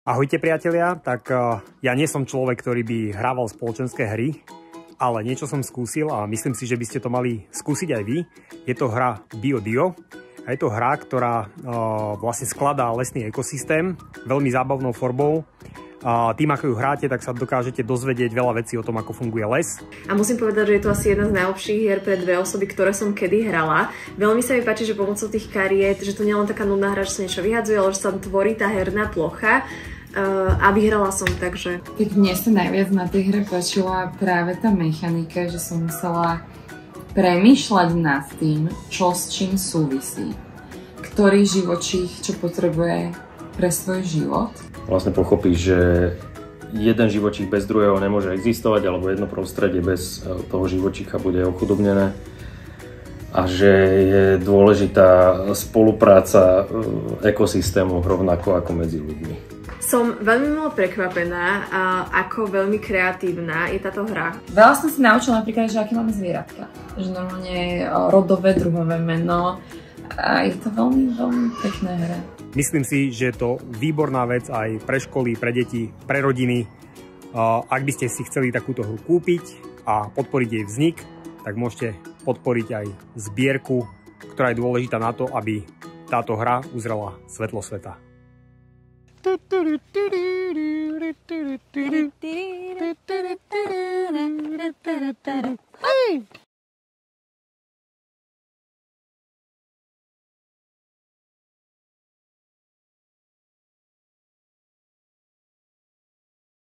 Ahojte priatelia, tak ja nie som človek, ktorý by hrával spoločenské hry, ale niečo som skúsil a myslím si, že by ste to mali skúsiť aj vy. Je to hra BioDio a je to hra, ktorá vlastne skladá lesný ekosystém veľmi zábavnou formou. Tým, ako ju hráte, tak sa dokážete dozvedieť veľa vecí o tom, ako funguje les. A musím povedať, že je to asi jedna z najlepších hier pre dve osoby, ktoré som kedy hrala. Veľmi sa mi páči, že pomocou tých kariet, že to nie je len taká nudná hra, že sa niečo vyhadzuje, ale že sa tam tvorí tá herná plocha. A vyhrala som, takže... Tak mne sa najviac na tej hre páčila práve tá mechanika, že som musela premýšľať nad tým, čo s čím súvisí. Ktorý živočích čo potrebuje pre svoj život. Vlastne pochopíš, že jeden živočích bez druhého nemôže existovať, alebo jedno prostredie bez toho živočícha bude ochudobnené. A že je dôležitá spolupráca ekosystémov rovnako ako medzi ľuďmi. Som veľmi milo prekvapená, ako veľmi kreatívna je táto hra. Veľa som si naučila napríklad, že aké máme zvieratka. Že normálne rodové, druhové meno. A je to veľmi, veľmi pekná hra. Myslím si, že je to výborná vec aj pre školy, pre deti, pre rodiny. Ak by ste si chceli takúto hru kúpiť a podporiť jej vznik, tak môžete podporiť aj zbierku, ktorá je dôležitá na to, aby táto hra uzrela svetlo sveta. Hey!